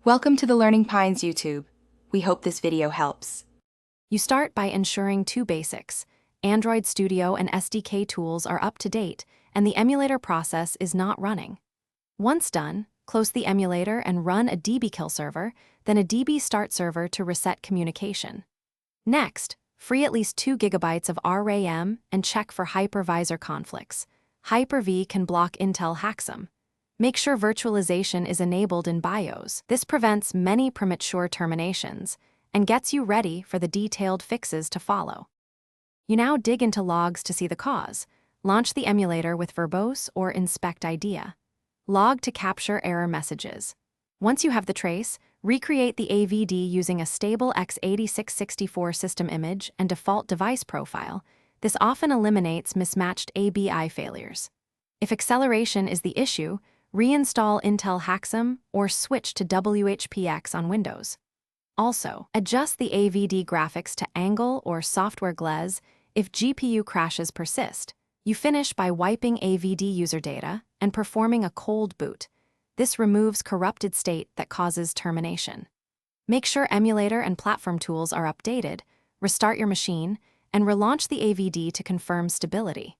Welcome to the Learning Pines YouTube. We hope this video helps. You start by ensuring two basics. Android Studio and SDK tools are up to date, and the emulator process is not running. Once done, close the emulator and run a dbkill server, then a dbstart server to reset communication. Next, free at least 2 GB of RAM and check for hypervisor conflicts. Hyper-V can block Intel Haxum. Make sure virtualization is enabled in BIOS. This prevents many premature terminations and gets you ready for the detailed fixes to follow. You now dig into logs to see the cause. Launch the emulator with verbose or inspect IDEA. Log to capture error messages. Once you have the trace, recreate the AVD using a stable x86-64 system image and default device profile. This often eliminates mismatched ABI failures. If acceleration is the issue, reinstall Intel Haxum or switch to WHPX on Windows. Also, adjust the AVD graphics to angle or software glaze if GPU crashes persist. You finish by wiping AVD user data and performing a cold boot. This removes corrupted state that causes termination. Make sure emulator and platform tools are updated, restart your machine, and relaunch the AVD to confirm stability.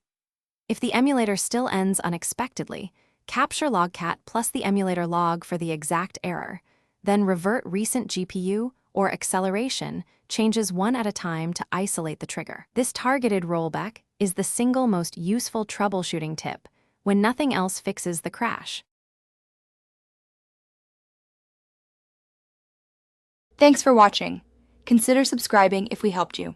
If the emulator still ends unexpectedly, capture logcat plus the emulator log for the exact error, then revert recent GPU or acceleration changes one at a time to isolate the trigger. This targeted rollback is the single most useful troubleshooting tip when nothing else fixes the crash. Thanks for watching. Consider subscribing if we helped you.